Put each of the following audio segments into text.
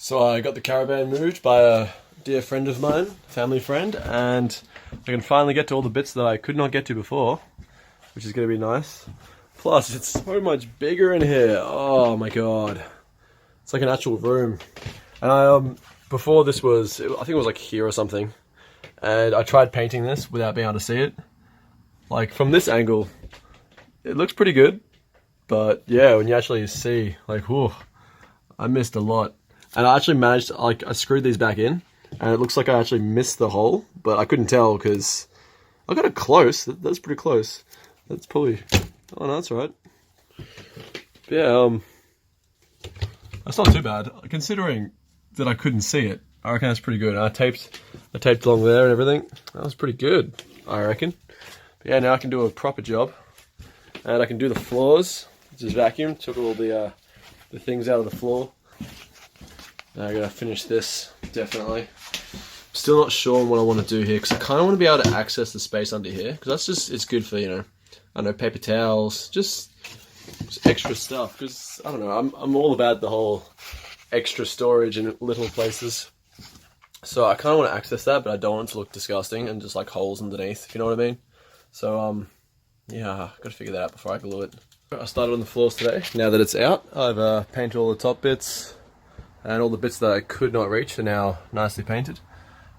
So I got the caravan moved by a dear friend of mine, family friend, and I can finally get to all the bits that I could not get to before, which is going to be nice. Plus, it's so much bigger in here. Oh my god. It's like an actual room. And before this was, I think it was like here or something, and I tried painting this without being able to see it. Like from this angle, it looks pretty good, but yeah, when you actually see, like, whew, I missed a lot. And I actually managed to, like, I screwed these back in, and it looks like I actually missed the hole, but I couldn't tell because I got it close. That's pretty close. That's probably, oh no, that's right. But yeah, that's not too bad. Considering that I couldn't see it, I reckon that's pretty good. I taped along there and everything. That was pretty good, I reckon. But yeah, now I can do a proper job. And I can do the floors. Just vacuum, took all the things out of the floor. Now I gotta finish this, definitely. Still not sure on what I want to do here, because I kind of want to be able to access the space under here, because that's just, it's good for, you know, I don't know, paper towels, just extra stuff, because, I don't know, I'm all about the whole extra storage in little places. So I kind of want to access that, but I don't want it to look disgusting and just like holes underneath, if you know what I mean. So, yeah, I've got to figure that out before I glue it. I started on the floors today. Now that it's out, I've painted all the top bits, and all the bits that I could not reach are now nicely painted.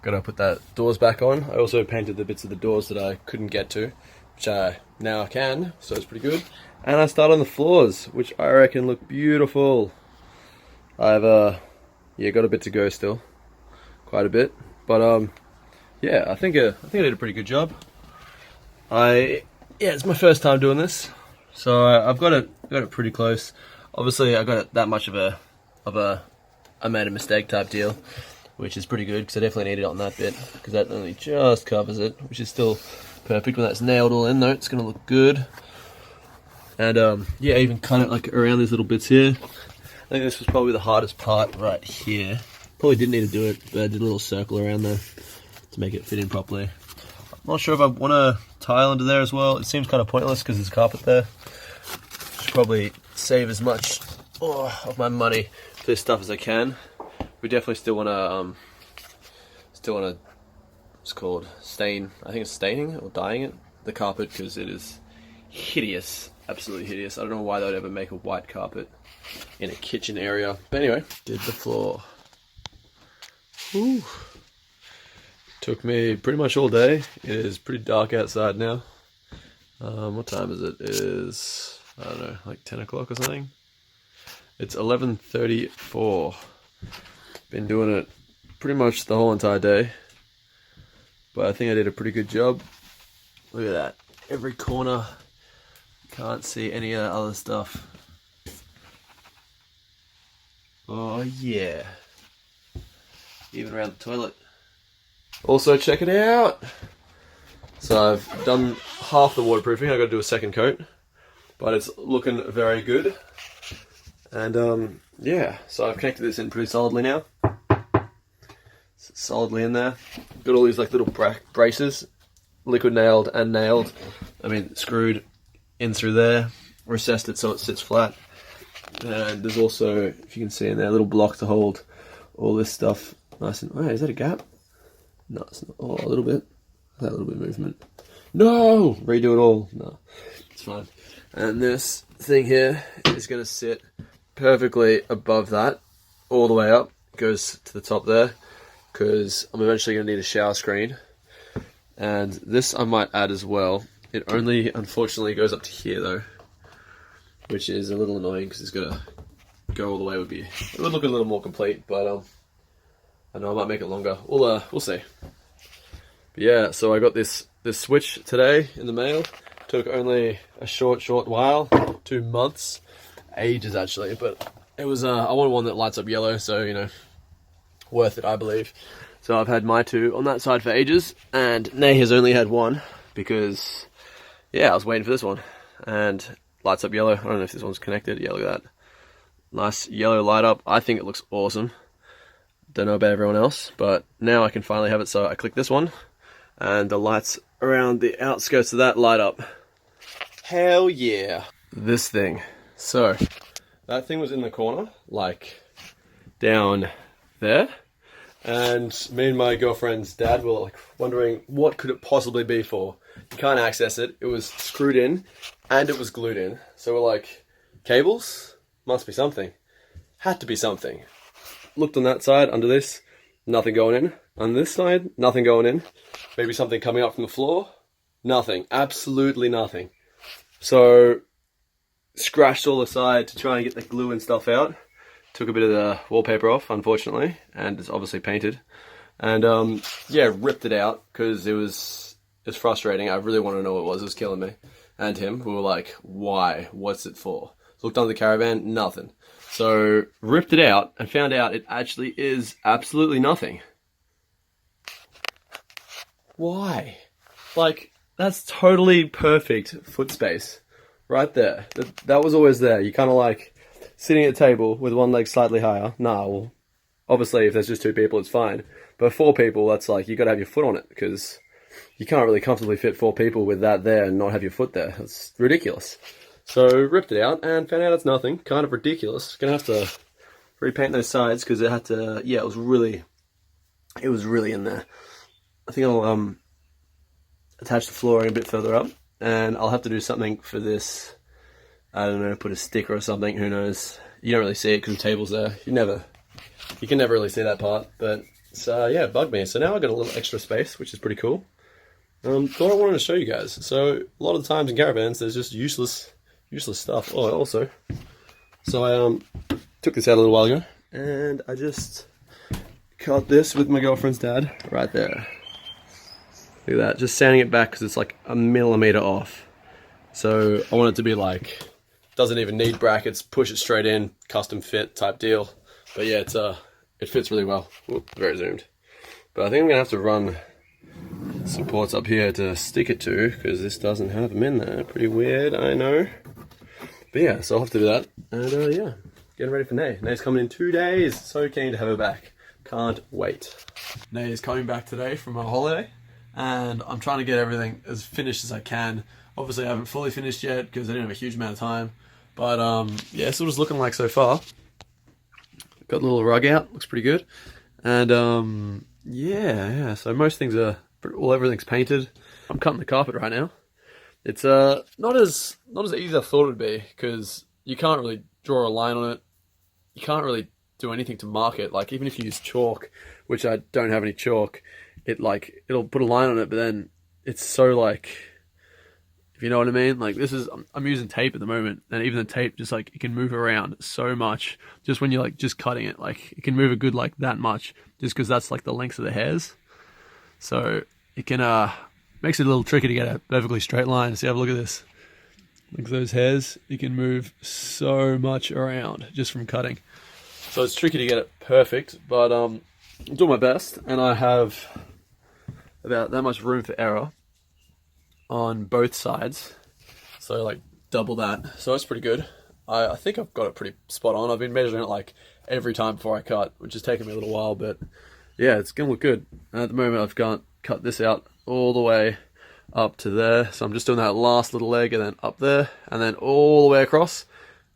Gotta put that doors back on. I also painted the bits of the doors that I couldn't get to, which now I can, so it's pretty good. And I started on the floors, which I reckon look beautiful. I've yeah, got a bit to go still, quite a bit, but yeah, I think I did a pretty good job. Yeah, it's my first time doing this, so I've got it pretty close. Obviously, I got it that much of a I made a mistake type deal, which is pretty good because I definitely need it on that bit, because that only just covers it, which is still perfect. When that's nailed all in though, it's gonna look good. And yeah, even cut it like around these little bits here. I think this was probably the hardest part right here. Probably didn't need to do it, but I did a little circle around there to make it fit in properly. I'm not sure if I want to tile into there as well. It seems kind of pointless because there's carpet there. Should probably save as much of my money for this stuff as I can. We definitely still want to, what's it called, stain, I think it's staining or dyeing it, the carpet, because it is hideous, absolutely hideous. I don't know why they would ever make a white carpet in a kitchen area. But anyway, did the floor. Ooh. Took me pretty much all day. It is pretty dark outside now. What time is it? It is, I don't know, like 10 o'clock or something. It's 11:34. Been doing it pretty much the whole entire day, but I think I did a pretty good job. Look at that, every corner. Can't see any of that other stuff. Oh yeah, even around the toilet. Also, check it out. So I've done half the waterproofing. I've got to do a second coat, but it's looking very good. And yeah, so I've connected this in pretty solidly now. It's solidly in there. Got all these like little braces, liquid nailed and nailed. I mean, screwed in through there. Recessed it so it sits flat. And there's also, if you can see in there, a little block to hold all this stuff nice and. Oh, is that a gap? No, it's not. Oh, a little bit. That little bit of movement. No! Redo it all. No, it's fine. And this thing here is going to sit perfectly above that, all the way up. Goes to the top there, because I'm eventually going to need a shower screen. And this I might add as well. It only, unfortunately, goes up to here though, which is a little annoying because it's going to go all the way. It would look a little more complete, but I know I might make it longer. We'll see. But yeah, so I got this switch today in the mail. Took only a short while, 2 months, ages actually. But it was I wanted one that lights up yellow, so you know, worth it, I believe. So I've had my two on that side for ages, and Nay has only had one because yeah, I was waiting for this one, and lights up yellow. I don't know if this one's connected. Yeah, look at that, nice yellow light up. I think it looks awesome. Don't know about everyone else, but now I can finally have it. So I click this one, and the lights around the outskirts of that light up. Hell yeah. This thing. So, that thing was in the corner, like down there. And me and my girlfriend's dad were like wondering what could it possibly be for. You can't access it. It was screwed in and it was glued in. So we're like, cables? Must be something. Had to be something. Looked on that side, under this, nothing going in. On this side, nothing going in. Maybe something coming up from the floor. Nothing. Absolutely nothing. So, scratched all the side to try and get the glue and stuff out. Took a bit of the wallpaper off, unfortunately, and it's obviously painted. And yeah, ripped it out because it was frustrating. I really wanted to know what it was. It was killing me. And him. We were like, why? What's it for? Looked under the Caravan, nothing. So, ripped it out and found out it actually is absolutely nothing. Why? Like, that's totally perfect foot space. Right there. That was always there. You kind of like sitting at a table with one leg slightly higher. Nah, well, obviously if there's just 2 people, it's fine. But 4 people, that's like, you got to have your foot on it because you can't really comfortably fit 4 people with that there and not have your foot there. That's ridiculous. So ripped it out and found out it's nothing. Kind of ridiculous. Gonna have to repaint those sides because it had to. Yeah, it was really in there. I think I'll attach the flooring a bit further up, and I'll have to do something for this. I don't know, put a sticker or something. Who knows? You don't really see it because the table's there. You can never really see that part. But so yeah, it bugged me. So now I've got a little extra space, which is pretty cool. Thought I wanted to show you guys. So a lot of the times in caravans, there's just useless stuff. Oh, also, so I took this out a little while ago, and I just cut this with my girlfriend's dad right there. Look at that, just sanding it back because it's like a millimeter off. So I want it to be like, doesn't even need brackets, push it straight in, custom fit type deal. But yeah, it fits really well. Whoop, very zoomed. But I think I'm gonna have to run supports up here to stick it to because this doesn't have them in there. Pretty weird, I know. But yeah, so I'll have to do that. And yeah, getting ready for Nay. Nay's coming in 2 days. So keen to have her back. Can't wait. Nay is coming back today from her holiday. And I'm trying to get everything as finished as I can. Obviously I haven't fully finished yet because I didn't have a huge amount of time. But yeah, that's what it's looking like so far. Got the little rug out, looks pretty good. And yeah, so most things are, well, everything's painted. I'm cutting the carpet right now. It's not as easy as I thought it would be because you can't really draw a line on it. You can't really do anything to mark it. Like even if you use chalk, which I don't have any chalk, it'll put a line on it, but then it's so like, if you know what I mean. Like this is, I'm using tape at the moment, and even the tape just like it can move around so much. Just when you're like just cutting it, like it can move a good like that much, just because that's like the length of the hairs. So it can makes it a little tricky to get a perfectly straight line. See, have a look at this. Look at those hairs. You can move so much around just from cutting. So it's tricky to get it perfect, but I'm doing my best, and I have about that much room for error on both sides. So like double that. So that's pretty good. I think I've got it pretty spot on. I've been measuring it like every time before I cut, which has taken me a little while, but yeah, it's gonna look good. And at the moment I've cut this out all the way up to there. So I'm just doing that last little leg and then up there and then all the way across,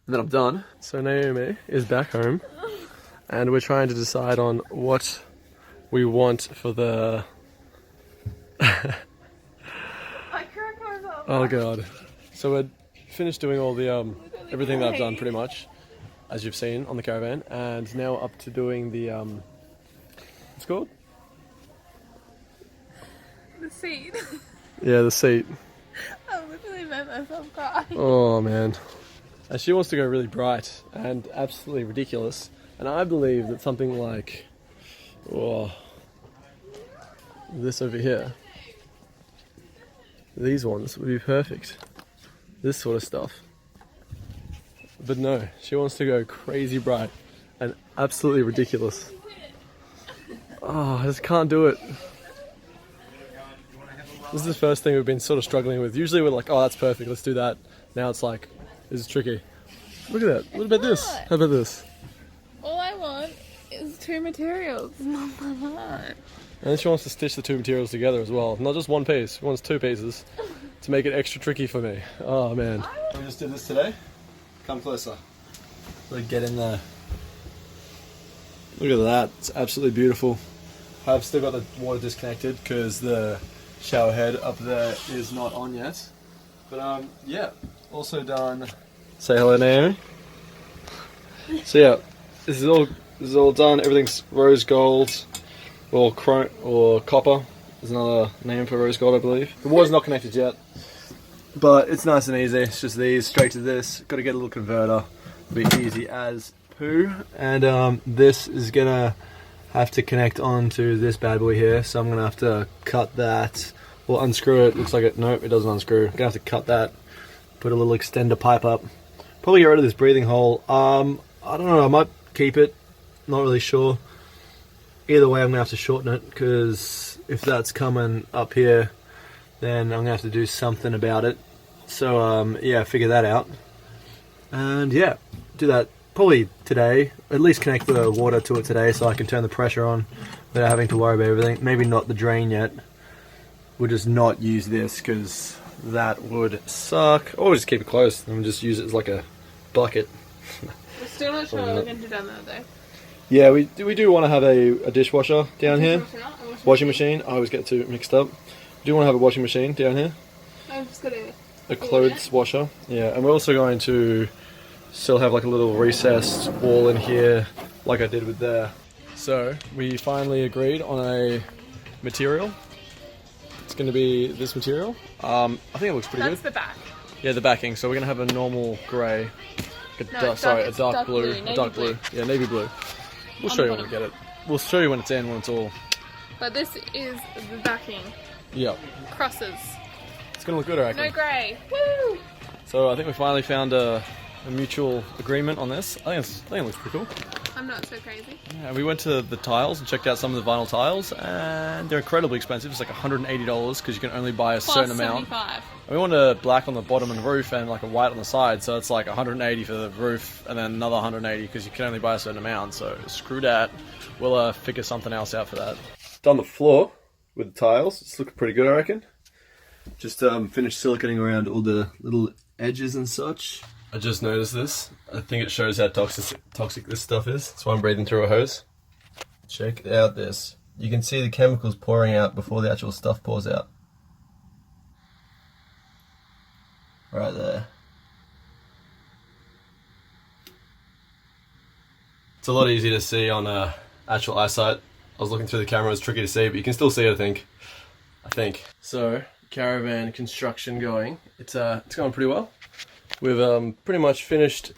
and then I'm done. So Naomi is back home and we're trying to decide on what we want for the oh god. So we're finished doing all the everything that I've done pretty much, as you've seen on the Caravan, and now up to doing the what's it called? The seat. Yeah, the seat. I literally made myself cry. Oh man. And she wants to go really bright and absolutely ridiculous. And I believe that something like this over here, these ones would be perfect. This sort of stuff. But no, she wants to go crazy bright and absolutely ridiculous. Oh, I just can't do it. This is the first thing we've been sort of struggling with. Usually we're like, oh, that's perfect, let's do that. Now it's like, this is tricky. Look at that. What about this? How about this? All I want is 2 materials. Not that. And then she wants to stitch the 2 materials together as well. Not just one piece, she wants 2 pieces to make it extra tricky for me. Oh man. We just did this today. Come closer. Really get in there. Look at that, it's absolutely beautiful. I've still got the water disconnected because the shower head up there is not on yet. But yeah, also done. Say hello, Naomi. So yeah, this is all done. Everything's rose gold or copper. There's another name for rose gold, I believe. The water's not connected yet, but it's nice and easy. It's just these straight to this. Got to get a little converter. Be easy as poo. And this is gonna have to connect onto this bad boy here. So I'm gonna have to cut that or unscrew it. Looks like it. Nope, it doesn't unscrew. Gonna have to cut that. Put a little extender pipe up. Probably get rid of this breathing hole. I don't know. I might keep it. Not really sure. Either way, I'm gonna have to shorten it because if that's coming up here, then I'm gonna have to do something about it. So yeah, figure that out. And yeah, do that probably today. At least connect the water to it today so I can turn the pressure on without having to worry about everything. Maybe not the drain yet. We'll just not use this because that would suck. Or just keep it closed and just use it as like a bucket. We're still not sure what we're going to do down there though. Yeah, we do want to have a dishwasher down here. Washing machine. I always get too mixed up. We do want to have a washing machine down here. I've just got a clothes washer. Yeah, and we're also going to still have like a little recessed wall in here like I did with there. So we finally agreed on a material. It's going to be this material. I think it looks pretty good. That's the back. Yeah, the backing. So we're going to have a normal grey. A dark blue. A dark blue. Yeah, navy blue. We'll show you when we get it. We'll show you when it's in, when it's all... But this is the backing. Yep. Crosses. It's going to look good, I reckon. No grey. Woo! So I think we finally found a mutual agreement on this. I think it looks pretty cool. I'm not so crazy. Yeah, we went to the tiles and checked out some of the vinyl tiles, and they're incredibly expensive. It's like $180 because you can only buy a certain amount. $75. And we want a black on the bottom and roof and like a white on the side, so it's like $180 for the roof and then another $180 because you can only buy a certain amount. So screw that. We'll figure something else out for that. Done the floor with the tiles. It's looking pretty good, I reckon. Just finished siliconing around all the little edges and such. I just noticed this. I think it shows how toxic this stuff is. That's why I'm breathing through a hose. Check out this. You can see the chemicals pouring out before the actual stuff pours out. Right there. It's a lot easier to see on actual eyesight. I was looking through the camera, it's tricky to see, but you can still see it, I think. So, Caravan construction going. It's going pretty well. We've pretty much finished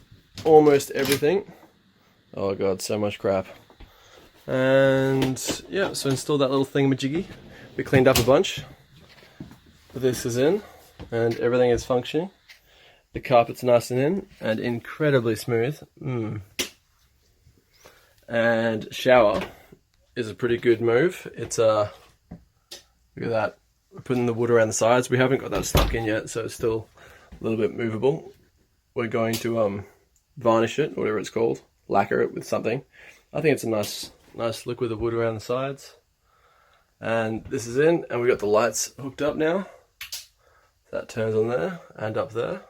almost everything. Oh god, so much crap. And yeah, so installed that little thingamajiggy. We cleaned up a bunch. This is in, and everything is functioning. The carpet's nice and in, and incredibly smooth. And shower is a pretty good move. It's look at that. We're putting the wood around the sides. We haven't got that stuck in yet, so it's still a little bit movable. We're going to varnish it, whatever it's called, lacquer it with something. I think it's a nice look with the wood around the sides. And this is in, and we got the lights hooked up now. That turns on there and up there.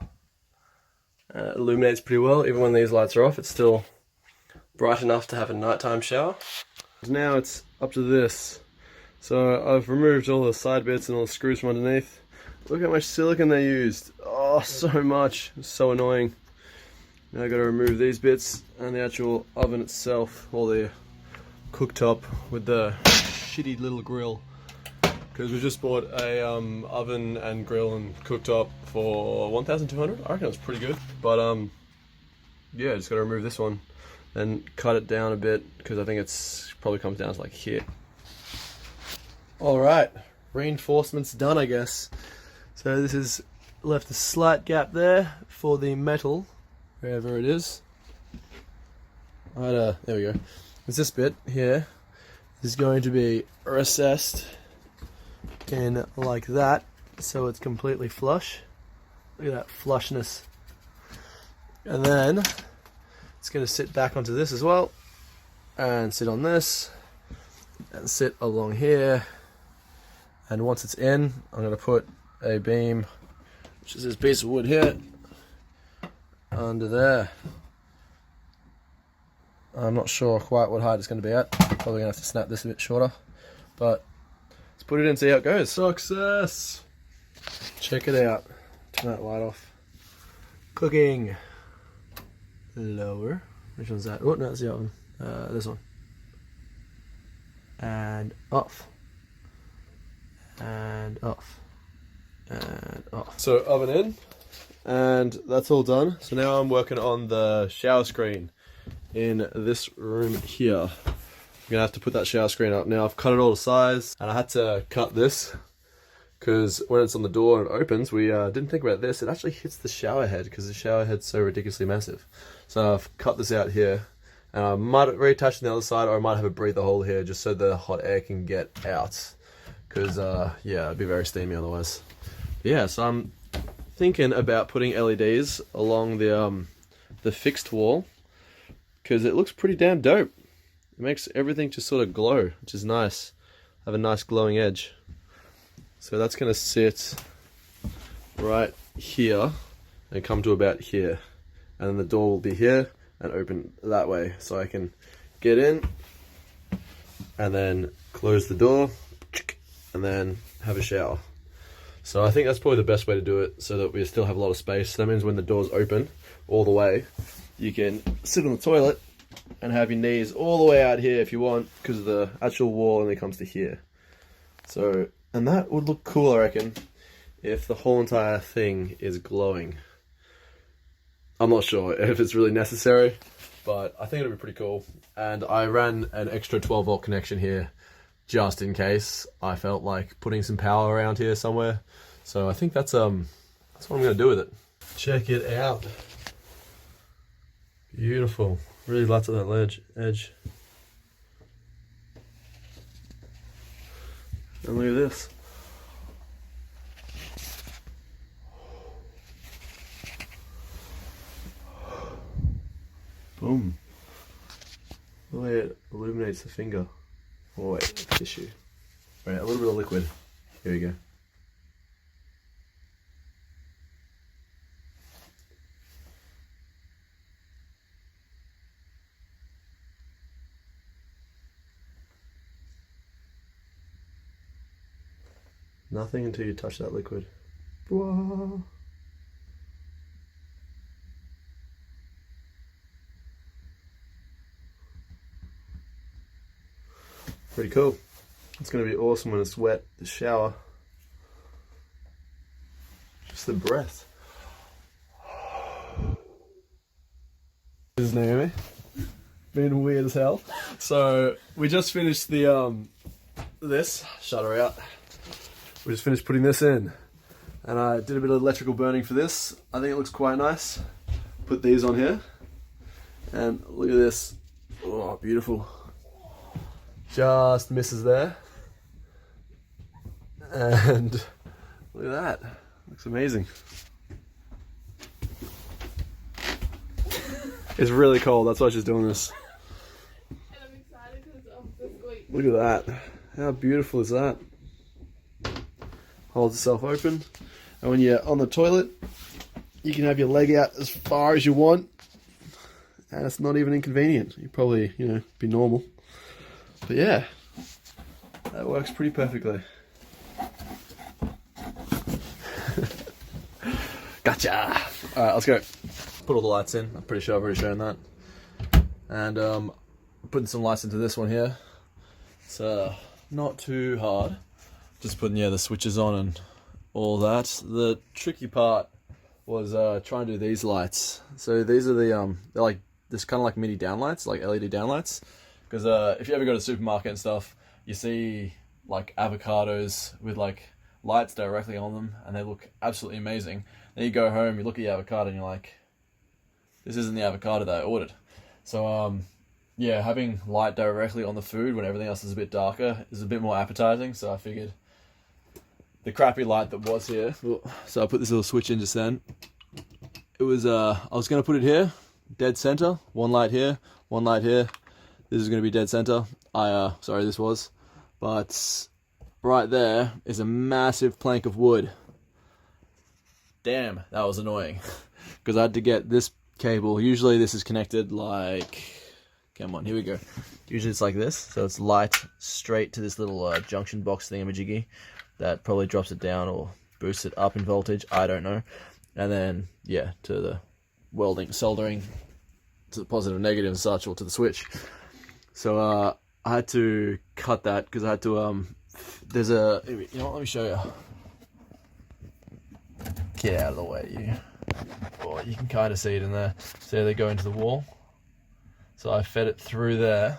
It illuminates pretty well. Even when these lights are off, it's still bright enough to have a nighttime shower. Now it's up to this. So I've removed all the side bits and all the screws from underneath. Look how much silicone they used. Oh, so much. It's so annoying. Now I've got to remove these bits and the actual oven itself, or the cooktop with the shitty little grill. Because we just bought a oven and grill and cooktop for $1,200. I reckon it's pretty good. But yeah, just got to remove this one and cut it down a bit because I think it's probably comes down to like here. All right, reinforcement's done, I guess. So this is left a slight gap there for the metal, wherever it is. Right, there we go. There's this bit here. This is going to be recessed in like that, so it's completely flush. Look at that flushness. And then it's going to sit back onto this as well, and sit on this, and sit along here. And once it's in, I'm going to put a beam, which is this piece of wood here, under there. I'm not sure quite what height it's going to be at. Probably going to have to snap this a bit shorter. But let's put it in and see how it goes. Success! Check it out. Turn that light off. Cooking. Lower. Which one's that? Oh, no, that's the other one. This one. And off. And off. And off. So oven in. And that's all done. So now I'm working on the shower screen in this room here. I'm gonna have to put that shower screen up. Now I've cut it all to size, and I had to cut this because when it's on the door and it opens, we didn't think about this. It actually hits the shower head because the shower head's so ridiculously massive. So I've cut this out here, and I might reattach the other side, or I might have a breather hole here just so the hot air can get out. Because yeah, it'd be very steamy otherwise. But yeah, so I'm thinking about putting LEDs along the fixed wall because it looks pretty damn dope. It makes everything just sort of glow, which is nice. Have a nice glowing edge. So that's going to sit right here and come to about here. And then the door will be here and open that way. So I can get in and then close the door and then have a shower. So I think that's probably the best way to do it so that we still have a lot of space. That means when the door's open all the way, you can sit on the toilet and have your knees all the way out here if you want, because the actual wall only comes to here. So, and that would look cool, I reckon, if the whole entire thing is glowing. I'm not sure if it's really necessary, but I think it'll be pretty cool. And I ran an extra 12 volt connection here just in case I felt like putting some power around here somewhere. So I think that's what I'm gonna do with it. Check it out. Beautiful. Really lights up that edge. And look at this. Boom. The way it illuminates the finger. Oh wait, tissue. Right, a little bit of liquid. Here we go. Nothing until you touch that liquid. Whoa. Pretty cool. It's going to be awesome when it's wet, the shower. Just the breath. This is Naomi. Been weird as hell. So we just finished the this. Shut her out. We just finished putting this in. And I did a bit of electrical burning for this. I think it looks quite nice. Put these on here. And look at this. Oh, beautiful. Just misses there. And look at that. Looks amazing. It's really cold, that's why she's doing this. And I'm excited because it's off the squeak. Look at that. How beautiful is that? Holds itself open. And when you're on the toilet, you can have your leg out as far as you want. And it's not even inconvenient. You probably, be normal. But yeah, that works pretty perfectly. Gotcha! Alright, let's go. Put all the lights in. I'm pretty sure I've already shown that. And putting some lights into this one here. It's not too hard. Just putting the switches on and all that. The tricky part was trying to do these lights. So these are the they're like this kind of like mini downlights, like LED downlights. Because if you ever go to the supermarket and stuff, you see like avocados with like lights directly on them, and they look absolutely amazing. Then you go home, you look at the avocado, and you're like, this isn't the avocado that I ordered. So yeah, having light directly on the food when everything else is a bit darker is a bit more appetizing. So I figured the crappy light that was here. So I put this little switch in just then. It was I was gonna put it here, dead center. One light here, one light here. This is gonna be dead center. Sorry, this was, but right there is a massive plank of wood. Damn, that was annoying. Because I had to get this cable. Usually this is connected like, Come on, here we go. Usually it's like this, so it's light straight to this little junction box thingamajiggy that probably drops it down or boosts it up in voltage, I don't know. And then, yeah, to the welding, soldering, to the positive and negative and such, or to the switch. So I had to cut that because I had to, there's a, you know what, let me show you. Get out of the way, you. Oh, you can kind of see it in there. So they go into the wall. So I fed it through there,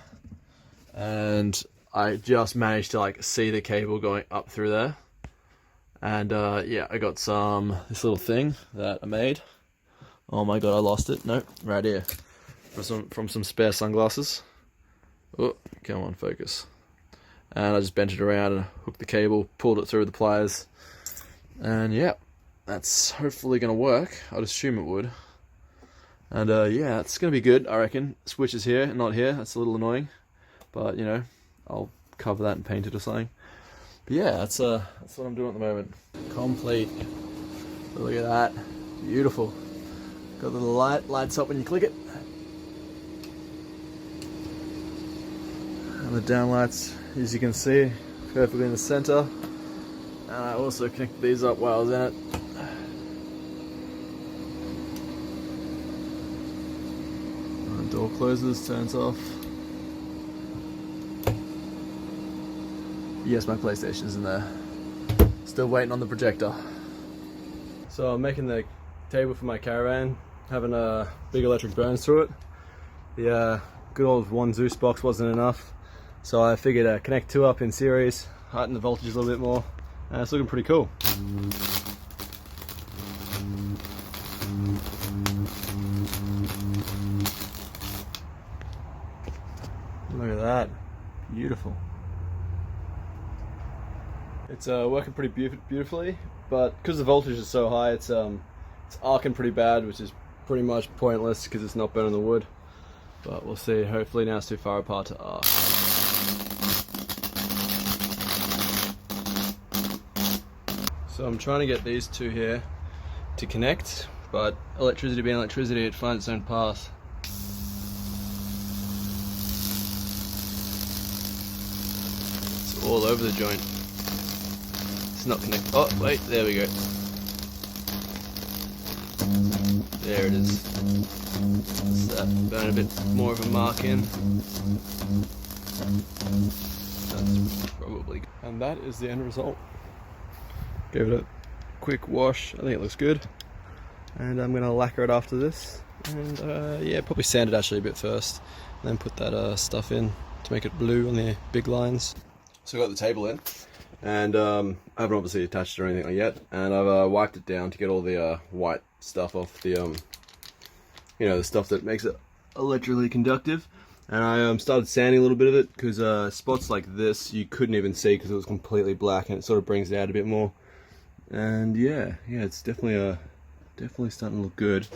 and I just managed to like see the cable going up through there. And yeah, I got this little thing that I made. Oh my god, I lost it. Nope, right here. From some spare sunglasses. Oh, come on, focus. And I just bent it around and hooked the cable, pulled it through the pliers. And yeah, that's hopefully going to work. I'd assume it would. And yeah, it's going to be good, I reckon. Switch is here, not here. That's a little annoying. But, you know, I'll cover that and paint it or something. But yeah, that's what I'm doing at the moment. Complete. Look at that. Beautiful. Got the little lights up when you click it. And the downlights, as you can see, perfectly in the center. And I also connected these up while I was in it. Door closes, turns off. Yes, my PlayStation's in there. Still waiting on the projector. So I'm making the table for my Caravan, having a big electric burns through it. The good old one Zeus box wasn't enough, so I figured connect two up in series, heighten the voltage a little bit more, and it's looking pretty cool. Look at that, beautiful. It's working pretty beautifully, but because the voltage is so high, it's arcing pretty bad, which is pretty much pointless because it's not burning the wood. But we'll see. Hopefully now it's too far apart to arc. So I'm trying to get these two here to connect, but electricity being electricity, it finds its own path. All over the joint. It's not connected. Oh, wait, there we go. There it is. Let's burn a bit more of a mark in. That's probably good. And that is the end result. Gave it a quick wash. I think it looks good. And I'm going to lacquer it after this. And yeah, probably sand it actually a bit first. And then put that stuff in to make it blue on the big lines. So I got the table in, and I haven't obviously attached it or anything like yet, and I've wiped it down to get all the white stuff off the, you know, the stuff that makes it electrically conductive. And I started sanding a little bit of it because spots like this you couldn't even see because it was completely black, and it sort of brings it out a bit more. And yeah, it's definitely starting to look good.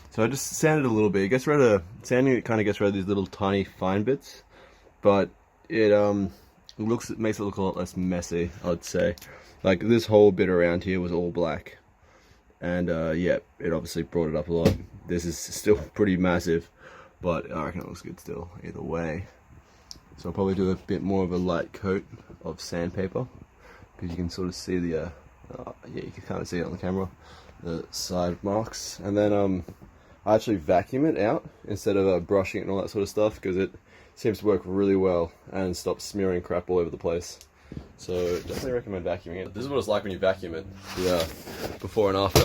So I just sanded it a little bit. It gets rid of sanding. It kind of gets rid of these little tiny fine bits, but it makes it look a lot less messy, I'd say. Like this whole bit around here was all black, and yeah, it obviously brought it up a lot. This is still pretty massive, but I reckon it looks good still either way. So I'll probably do a bit more of a light coat of sandpaper, because you can sort of see the yeah, you can kind of see it on the camera, the side marks. And then I actually vacuum it out instead of brushing it and all that sort of stuff, because it seems to work really well and stop smearing crap all over the place. So definitely recommend vacuuming it. This is what it's like when you vacuum it. Yeah, before and after.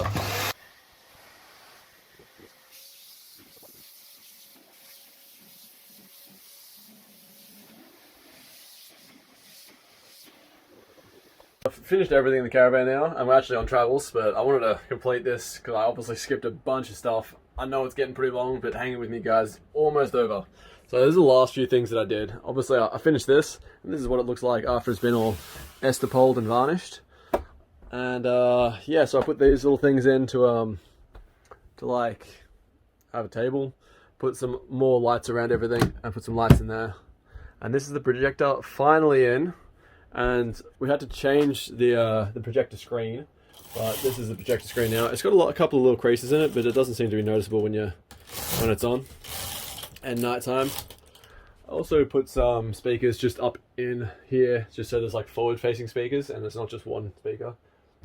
I've finished everything in the Caravan now. I'm actually on travels, but I wanted to complete this because I obviously skipped a bunch of stuff. I know it's getting pretty long, but hanging with me, guys. Almost over. So these are the last few things that I did. Obviously, I finished this, and this is what it looks like after it's been all estopoled and varnished. And yeah, so I put these little things in to like have a table, put some more lights around everything, and put some lights in there. And this is the projector finally in. And we had to change the projector screen, but this is the projector screen now. It's got a couple of little creases in it, but it doesn't seem to be noticeable when it's on. And nighttime, Also put some speakers just up in here, just so there's like forward-facing speakers, and there's not just one speaker,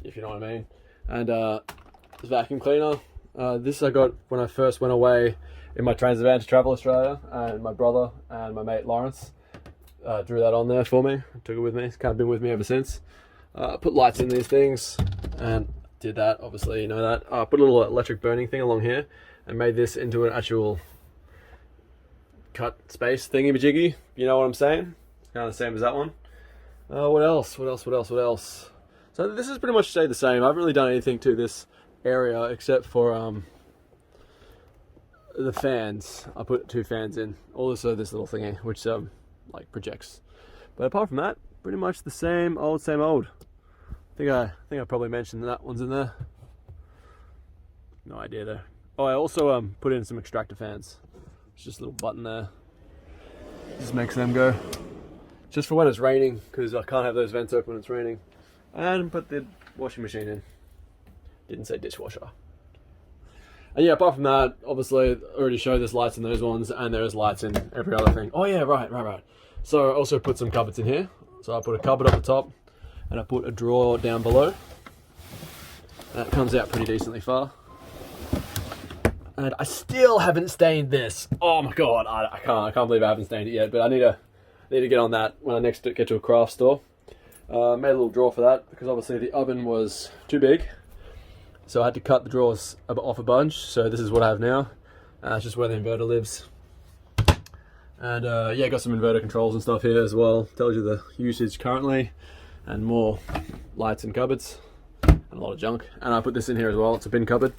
if you know what I mean. And this vacuum cleaner. This I got when I first went away in my transit van to travel Australia, and my brother and my mate Lawrence drew that on there for me. Took it with me. It's kind of been with me ever since. Put lights in these things, and did that. Obviously, you know that. Put a little electric burning thing along here, and made this into an actual cut space thingy-majiggy. You know what I'm saying? It's kind of the same as that one. What else? So this has pretty much stayed the same. I haven't really done anything to this area except for the fans. I put 2 fans in. Also this little thingy, which like projects. But apart from that, pretty much the same old, same old. I think I probably mentioned that one's in there. No idea though. Oh, I also put in some extractor fans. It's just a little button there. Just makes them go. Just for when it's raining, because I can't have those vents open when it's raining. And put the washing machine in. Didn't say dishwasher. And yeah, apart from that, obviously, I already showed there's lights in those ones, and there's lights in every other thing. Oh yeah, right. So I also put some cupboards in here. So I put a cupboard up the top, and I put a drawer down below. That comes out pretty decently far. And I still haven't stained this. Oh my god, I can't believe I haven't stained it yet. But I need to get on that when I next get to a craft store. Made a little drawer for that because obviously the oven was too big, so I had to cut the drawers off a bunch. So this is what I have now. It's just where the inverter lives. And yeah, got some inverter controls and stuff here as well. Tells you the usage currently, and more lights and cupboards, and a lot of junk. And I put this in here as well. It's a bin cupboard.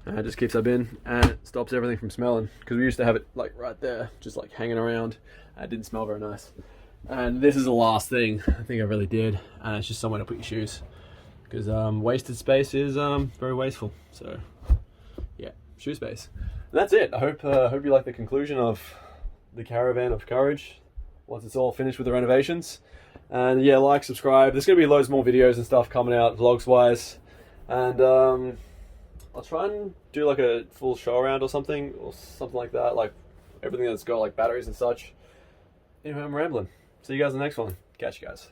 And it just keeps that bin, and it stops everything from smelling, because we used to have it like right there, just like hanging around, and it didn't smell very nice. And this is the last thing I think I really did, and it's just somewhere to put your shoes, because wasted space is very wasteful. So yeah, shoe space. And that's it. I hope you like the conclusion of the Caravan of Courage once it's all finished with the renovations. And yeah, like, subscribe. There's gonna be loads more videos and stuff coming out vlogs wise, and I'll try and do like a full show around or something like that, like everything that's got like batteries and such. Anyway, I'm rambling. See you guys in the next one. Catch you guys.